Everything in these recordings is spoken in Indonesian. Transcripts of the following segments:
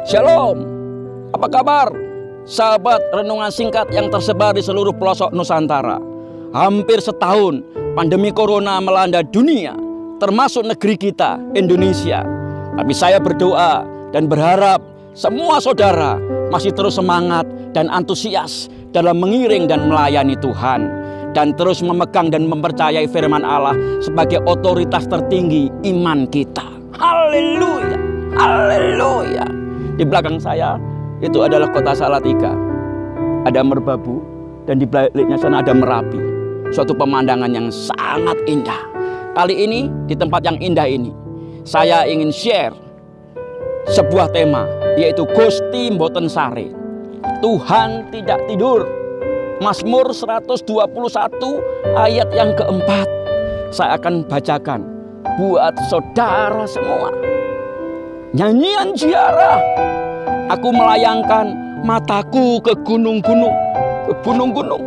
Shalom, apa kabar? Sahabat renungan singkat yang tersebar di seluruh pelosok Nusantara. Hampir setahun pandemi corona melanda dunia, termasuk negeri kita, Indonesia. Tapi saya berdoa dan berharap semua saudara masih terus semangat dan antusias dalam mengiring dan melayani Tuhan, dan terus memegang dan mempercayai firman Allah sebagai otoritas tertinggi iman kita. Haleluya, haleluya. Di belakang saya itu adalah kota Salatiga. Ada Merbabu dan di baliknya sana ada Merapi. Suatu pemandangan yang sangat indah. Kali ini di tempat yang indah ini saya ingin share sebuah tema, yaitu Gusti Mboten Sare. Tuhan tidak tidur. Mazmur 121 ayat yang keempat. Saya akan bacakan buat saudara semua. Nyanyian ziarah. Aku melayangkan mataku ke gunung-gunung. Ke gunung-gunung.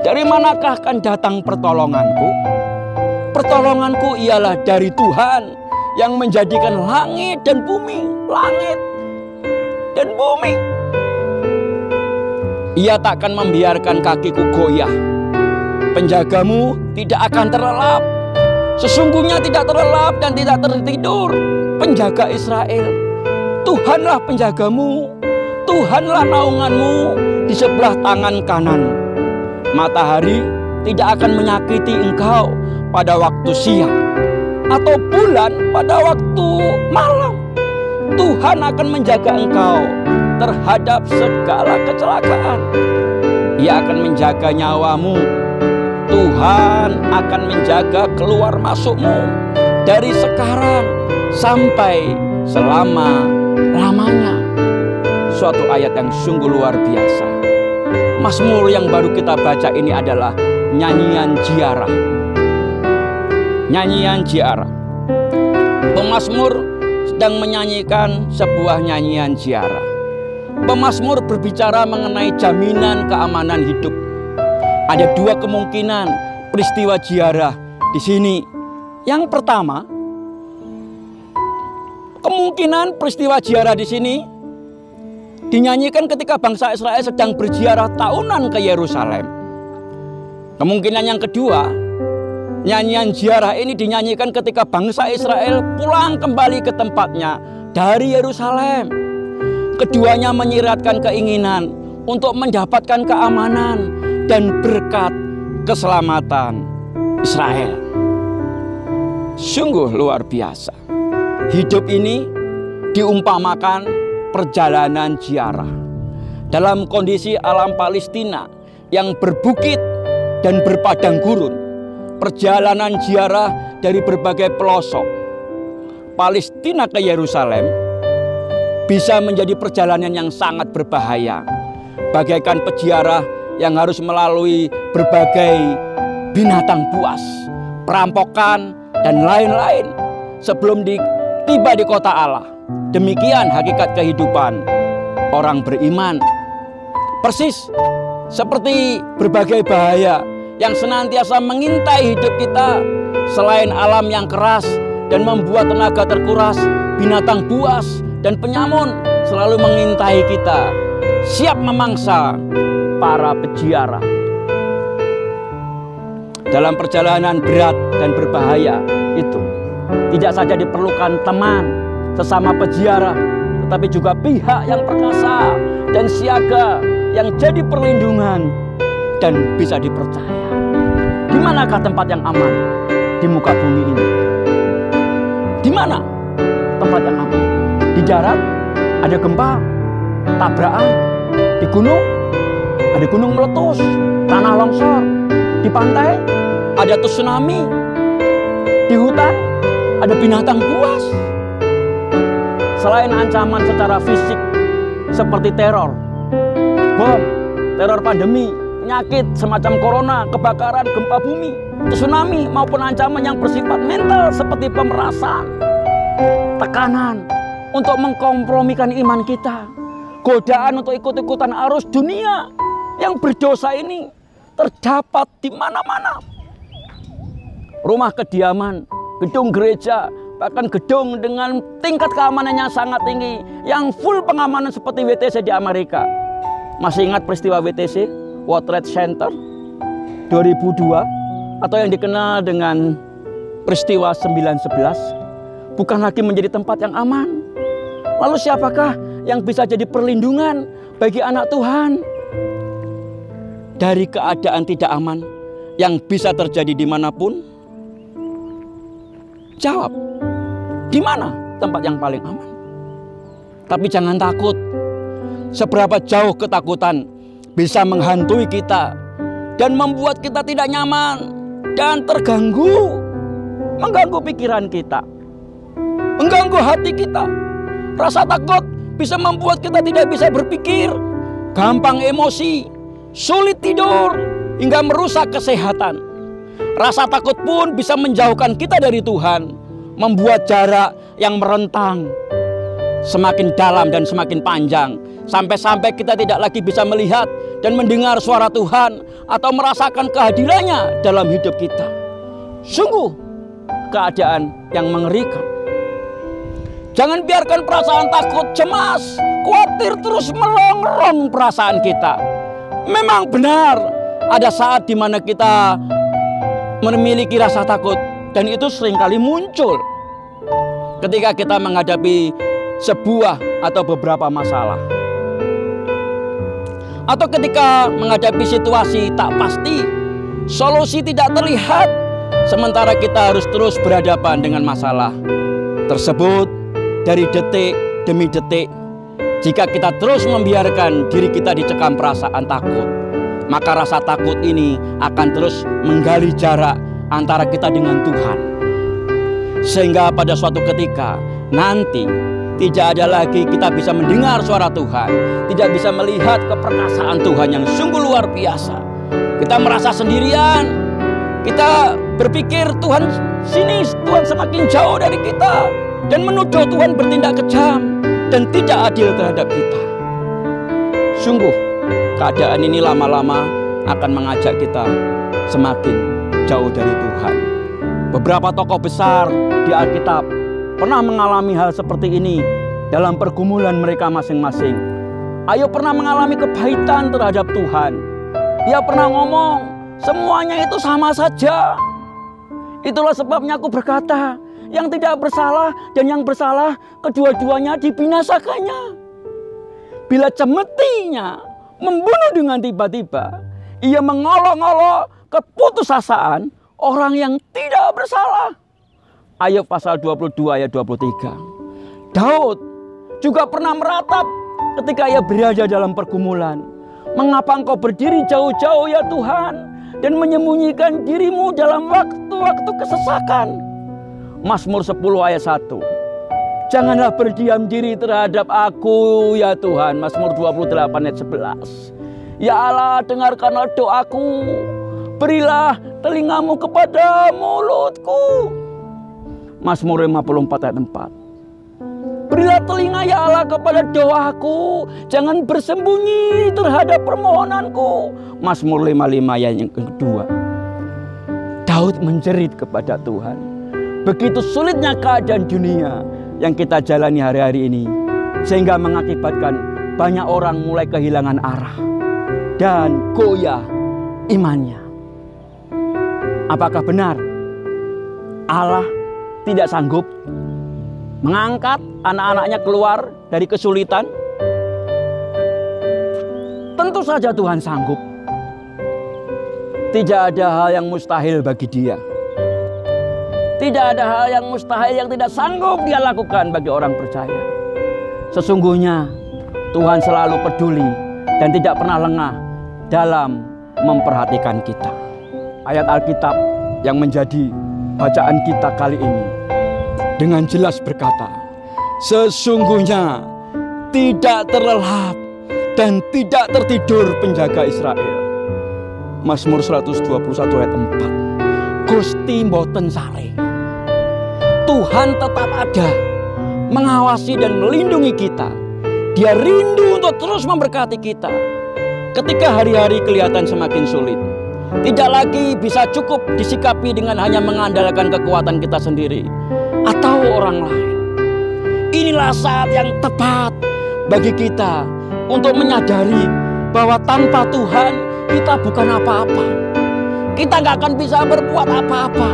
Dari manakah akan datang pertolonganku? Pertolonganku ialah dari Tuhan yang menjadikan langit dan bumi. Langit dan bumi. Ia takkan membiarkan kakiku goyah. Penjagamu tidak akan terlelap. Sesungguhnya tidak terlelap dan tidak tertidur penjaga Israel. Tuhanlah penjagamu, Tuhanlah naunganmu di sebelah tangan kanan. Matahari tidak akan menyakiti engkau pada waktu siang, atau bulan pada waktu malam. Tuhan akan menjaga engkau terhadap segala kecelakaan. Ia akan menjaga nyawamu. Tuhan akan menjaga keluar masukmu dari sekarang sampai selama-lamanya. Suatu ayat yang sungguh luar biasa. Mazmur yang baru kita baca ini adalah nyanyian ziarah. Nyanyian ziarah. Pemazmur sedang menyanyikan sebuah nyanyian ziarah. Pemazmur berbicara mengenai jaminan keamanan hidup. Ada dua kemungkinan peristiwa ziarah di sini. Yang pertama, kemungkinan peristiwa ziarah di sini dinyanyikan ketika bangsa Israel sedang berziarah tahunan ke Yerusalem. Kemungkinan yang kedua, nyanyian ziarah ini dinyanyikan ketika bangsa Israel pulang kembali ke tempatnya dari Yerusalem. Keduanya menyiratkan keinginan untuk mendapatkan keamanan dan berkat keselamatan Israel. Sungguh luar biasa. Hidup ini diumpamakan perjalanan ziarah. Dalam kondisi alam Palestina yang berbukit dan berpadang gurun, perjalanan ziarah dari berbagai pelosok Palestina ke Yerusalem bisa menjadi perjalanan yang sangat berbahaya. Bagaikan peziarah yang harus melalui berbagai binatang buas, perampokan, dan lain-lain sebelum tiba di kota Allah. Demikian hakikat kehidupan orang beriman. Persis seperti berbagai bahaya yang senantiasa mengintai hidup kita. Selain alam yang keras dan membuat tenaga terkuras, binatang buas dan penyamun selalu mengintai kita, siap memangsa para peziarah. Dalam perjalanan berat dan berbahaya itu tidak saja diperlukan teman sesama peziarah, tetapi juga pihak yang perkasa dan siaga yang jadi perlindungan dan bisa dipercaya. Di manakah tempat yang aman di muka bumi ini? Di mana tempat yang aman? Di darat ada gempa, tabrakan. Di gunung ada gunung meletus, tanah longsor. Di pantai ada tsunami. Di hutan ada binatang buas. Selain ancaman secara fisik seperti teror, bom, teror pandemi, penyakit semacam corona, kebakaran, gempa bumi, tsunami, maupun ancaman yang bersifat mental seperti pemerasan, tekanan untuk mengkompromikan iman kita, godaan untuk ikut-ikutan arus dunia yang berdosa ini terdapat di mana-mana. Rumah kediaman, gedung gereja, bahkan gedung dengan tingkat keamanannya sangat tinggi, yang full pengamanan seperti WTC di Amerika. Masih ingat peristiwa WTC, World Trade Center 2002, atau yang dikenal dengan peristiwa 9/11, bukan lagi menjadi tempat yang aman. Lalu siapakah yang bisa jadi perlindungan bagi anak Tuhan dari keadaan tidak aman yang bisa terjadi dimanapun? Jawab, di mana tempat yang paling aman? Tapi jangan takut. Seberapa jauh ketakutan bisa menghantui kita dan membuat kita tidak nyaman dan terganggu, mengganggu pikiran kita, mengganggu hati kita. Rasa takut bisa membuat kita tidak bisa berpikir, gampang emosi, sulit tidur, hingga merusak kesehatan. Rasa takut pun bisa menjauhkan kita dari Tuhan, membuat jarak yang merentang semakin dalam dan semakin panjang, sampai-sampai kita tidak lagi bisa melihat dan mendengar suara Tuhan atau merasakan kehadirannya dalam hidup kita. Sungguh keadaan yang mengerikan. Jangan biarkan perasaan takut, cemas, khawatir terus merongrong perasaan kita. Memang benar, ada saat di mana kita memiliki rasa takut, dan itu seringkali muncul ketika kita menghadapi sebuah atau beberapa masalah, atau ketika menghadapi situasi tak pasti, solusi tidak terlihat, sementara kita harus terus berhadapan dengan masalah tersebut dari detik demi detik. Jika kita terus membiarkan diri kita dicekam perasaan takut, maka rasa takut ini akan terus menggali jarak antara kita dengan Tuhan, sehingga pada suatu ketika nanti tidak ada lagi kita bisa mendengar suara Tuhan, tidak bisa melihat keperkasaan Tuhan yang sungguh luar biasa. Kita merasa sendirian, kita berpikir Tuhan sini, Tuhan semakin jauh dari kita, dan menuduh Tuhan bertindak kejam dan tidak adil terhadap kita. Sungguh keadaan ini lama-lama akan mengajak kita semakin jauh dari Tuhan. Beberapa tokoh besar di Alkitab pernah mengalami hal seperti ini dalam pergumulan mereka masing-masing. Ayub pernah mengalami kepahitan terhadap Tuhan. Dia pernah ngomong, semuanya itu sama saja. Itulah sebabnya aku berkata, yang tidak bersalah dan yang bersalah kedua-duanya dibinasakannya. Bila cemetinya membunuh dengan tiba-tiba, ia mengolok-olok keputusasaan orang yang tidak bersalah. Ayub pasal 22 ayat 23. Daud juga pernah meratap ketika ia berada dalam pergumulan. Mengapa engkau berdiri jauh-jauh ya Tuhan, dan menyembunyikan dirimu dalam waktu-waktu kesesakan? Mazmur 10 ayat 1. Janganlah berdiam diri terhadap aku ya Tuhan. Mazmur 28 ayat 11. Ya Allah, dengarkanlah doaku, berilah telingamu kepada mulutku. Mazmur 54 ayat 4. Berilah telinga ya Allah kepada doaku, jangan bersembunyi terhadap permohonanku. Mazmur 55 ayat yang kedua. Daud menjerit kepada Tuhan. Begitu sulitnya keadaan dunia yang kita jalani hari-hari ini, sehingga mengakibatkan banyak orang mulai kehilangan arah dan goyah imannya. Apakah benar Allah tidak sanggup mengangkat anak-anaknya keluar dari kesulitan? Tentu saja Tuhan sanggup. Tidak ada hal yang mustahil bagi Dia. Tidak ada hal yang mustahil yang tidak sanggup Dia lakukan bagi orang percaya. Sesungguhnya Tuhan selalu peduli dan tidak pernah lengah dalam memperhatikan kita. Ayat Alkitab yang menjadi bacaan kita kali ini dengan jelas berkata, sesungguhnya tidak terlelap dan tidak tertidur penjaga Israel. Mazmur 121 ayat 4. Gusti mboten sare. Tuhan tetap ada, mengawasi dan melindungi kita. Dia rindu untuk terus memberkati kita ketika hari-hari kelihatan semakin sulit. Tidak lagi bisa cukup disikapi dengan hanya mengandalkan kekuatan kita sendiri, atau orang lain. Inilah saat yang tepat bagi kita untuk menyadari bahwa tanpa Tuhan kita bukan apa-apa. Kita nggak akan bisa berbuat apa-apa.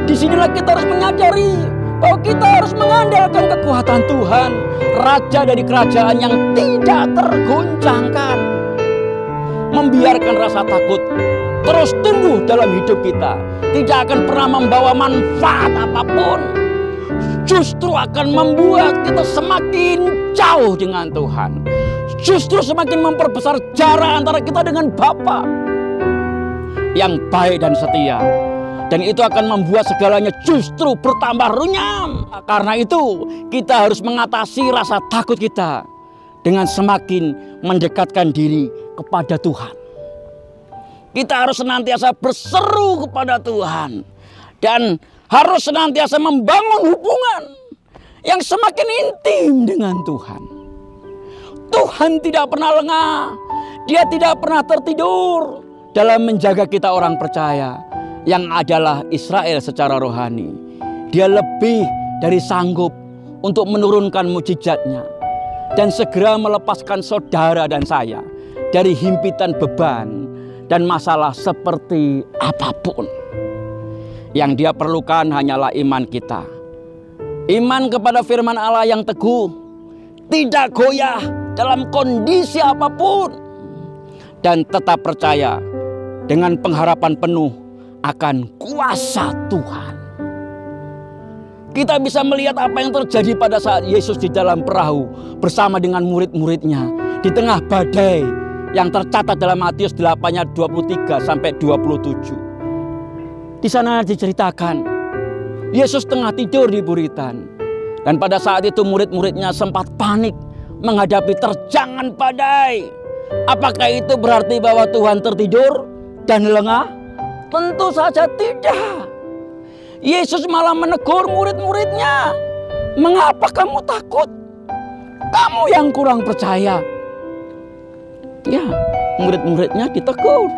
Disinilah kita harus menyadari bahwa kita harus mengandalkan kekuatan Tuhan, Raja dari kerajaan yang tidak tergoncangkan. Membiarkan rasa takut terus tumbuh dalam hidup kita tidak akan pernah membawa manfaat apapun. Justru akan membuat kita semakin jauh dengan Tuhan. Justru semakin memperbesar jarak antara kita dengan Bapa yang baik dan setia. Dan itu akan membuat segalanya justru bertambah runyam. Karena itu kita harus mengatasi rasa takut kita dengan semakin mendekatkan diri kepada Tuhan. Kita harus senantiasa berseru kepada Tuhan. Dan harus senantiasa membangun hubungan yang semakin intim dengan Tuhan. Tuhan tidak pernah lengah. Dia tidak pernah tertidur dalam menjaga kita orang percaya yang adalah Israel secara rohani. Dia lebih dari sanggup untuk menurunkan mujizatnya dan segera melepaskan saudara dan saya dari himpitan beban dan masalah seperti apapun. Yang dia perlukan hanyalah iman kita. Iman kepada firman Allah yang teguh, tidak goyah dalam kondisi apapun, dan tetap percaya dengan pengharapan penuh akan kuasa Tuhan. Kita bisa melihat apa yang terjadi pada saat Yesus di dalam perahu bersama dengan murid-muridnya di tengah badai yang tercatat dalam Matius 8 ayat 23 sampai 27. Di sana diceritakan Yesus tengah tidur di buritan, dan pada saat itu murid-muridnya sempat panik menghadapi terjangan badai. Apakah itu berarti bahwa Tuhan tertidur dan lengah? Tentu saja tidak. Yesus malah menegur murid-muridnya. Mengapa kamu takut? Kamu yang kurang percaya. Ya, murid-muridnya ditegur.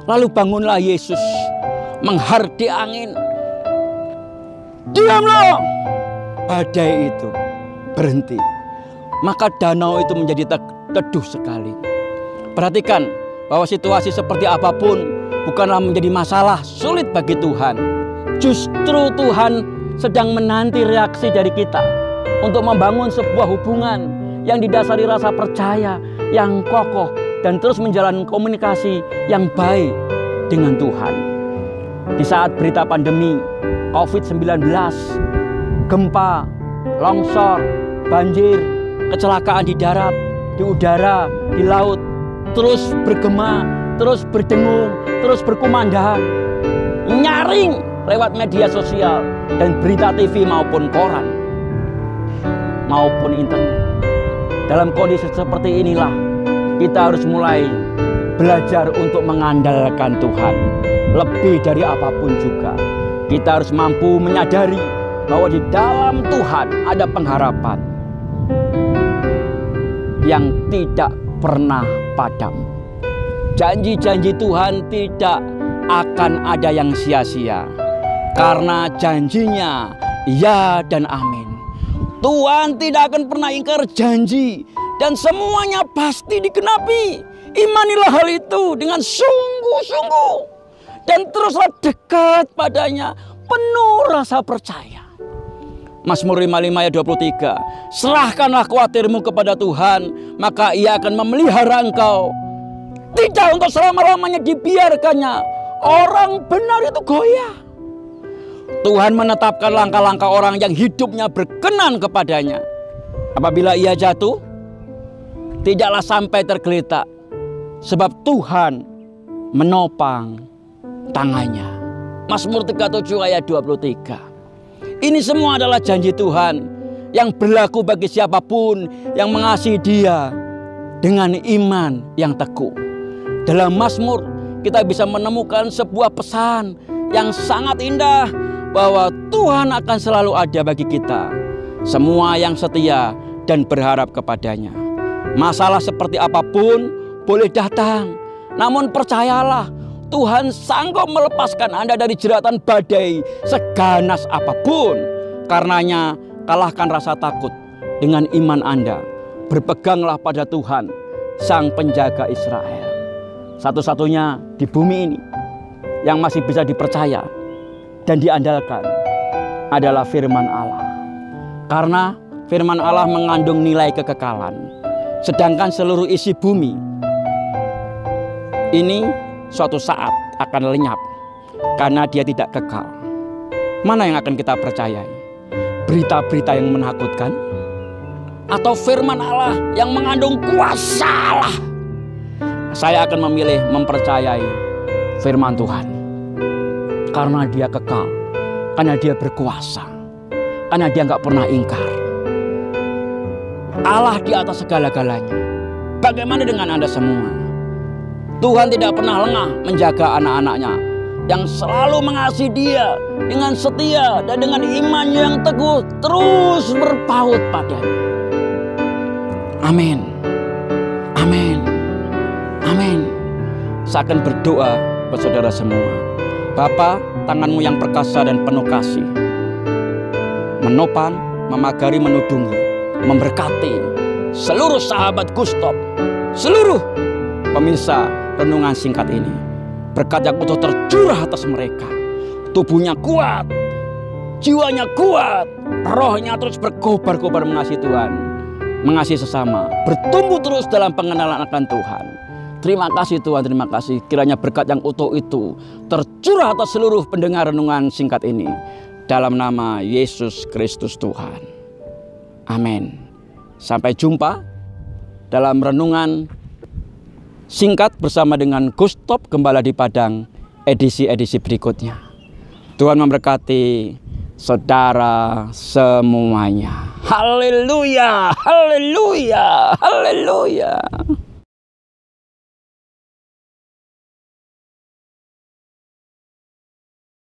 Lalu bangunlah Yesus menghardik angin. Diamlah! Badai itu berhenti. Maka danau itu menjadi teduh sekali. Perhatikan bahwa situasi seperti apapun bukanlah menjadi masalah sulit bagi Tuhan. Justru Tuhan sedang menanti reaksi dari kita untuk membangun sebuah hubungan yang didasari rasa percaya yang kokoh dan terus menjalani komunikasi yang baik dengan Tuhan. Di saat berita pandemi COVID-19, gempa, longsor, banjir, kecelakaan di darat, di udara, di laut, terus bergema, terus berdengung, terus berkumandang, nyaring lewat media sosial dan berita TV maupun koran, maupun internet. Dalam kondisi seperti inilah kita harus mulai belajar untuk mengandalkan Tuhan. Lebih dari apapun juga, kita harus mampu menyadari bahwa di dalam Tuhan ada pengharapan yang tidak pernah padam. Janji-janji Tuhan tidak akan ada yang sia-sia, karena janjinya ya dan amin. Tuhan tidak akan pernah ingkar janji, dan semuanya pasti digenapi. Imanilah hal itu dengan sungguh-sungguh, dan teruslah dekat padanya, penuh rasa percaya. Mazmur 55 ayat 23. Serahkanlah khawatirmu kepada Tuhan, maka Ia akan memelihara engkau. Tidak untuk selama-lamanya dibiarkannya orang benar itu goyah. Tuhan menetapkan langkah-langkah orang yang hidupnya berkenan kepadanya. Apabila ia jatuh, tidaklah sampai tergeletak, sebab Tuhan menopang tangannya. Mazmur 37 ayat 23. Ini semua adalah janji Tuhan yang berlaku bagi siapapun yang mengasihi Dia dengan iman yang teguh. Dalam Mazmur kita bisa menemukan sebuah pesan yang sangat indah, bahwa Tuhan akan selalu ada bagi kita, semua yang setia dan berharap kepadanya. Masalah seperti apapun boleh datang, namun percayalah, Tuhan sanggup melepaskan Anda dari jeratan badai seganas apapun. Karenanya kalahkan rasa takut dengan iman Anda. Berpeganglah pada Tuhan, Sang Penjaga Israel. Satu-satunya di bumi ini yang masih bisa dipercaya dan diandalkan adalah firman Allah. Karena firman Allah mengandung nilai kekekalan. Sedangkan seluruh isi bumi ini suatu saat akan lenyap karena dia tidak kekal. Mana yang akan kita percayai? Berita-berita yang menakutkan atau firman Allah yang mengandung kuasa Allah? Saya akan memilih mempercayai firman Tuhan. Karena dia kekal, karena dia berkuasa, karena dia nggak pernah ingkar. Allah di atas segala-galanya. Bagaimana dengan Anda semua? Tuhan tidak pernah lengah menjaga anak-anaknya yang selalu mengasihi dia dengan setia dan dengan iman yang teguh, terus berpaut padanya. Amin. Amin. Amin. Saya akan berdoa buat saudara semua. Bapa, tanganmu yang perkasa dan penuh kasih menopang, memagari, menudungi, memberkati seluruh sahabat Gustop, seluruh pemirsa renungan singkat ini. Berkat yang utuh tercurah atas mereka. Tubuhnya kuat, jiwanya kuat, rohnya terus berkobar-kobar mengasihi Tuhan, mengasihi sesama, bertumbuh terus dalam pengenalan akan Tuhan. Terima kasih Tuhan, terima kasih. Kiranya berkat yang utuh itu tercurah atas seluruh pendengar renungan singkat ini. Dalam nama Yesus Kristus Tuhan. Amin. Sampai jumpa dalam renungan singkat bersama dengan Gustop Gembala di Padang edisi-edisi berikutnya. Tuhan memberkati saudara semuanya. Haleluya, haleluya, haleluya.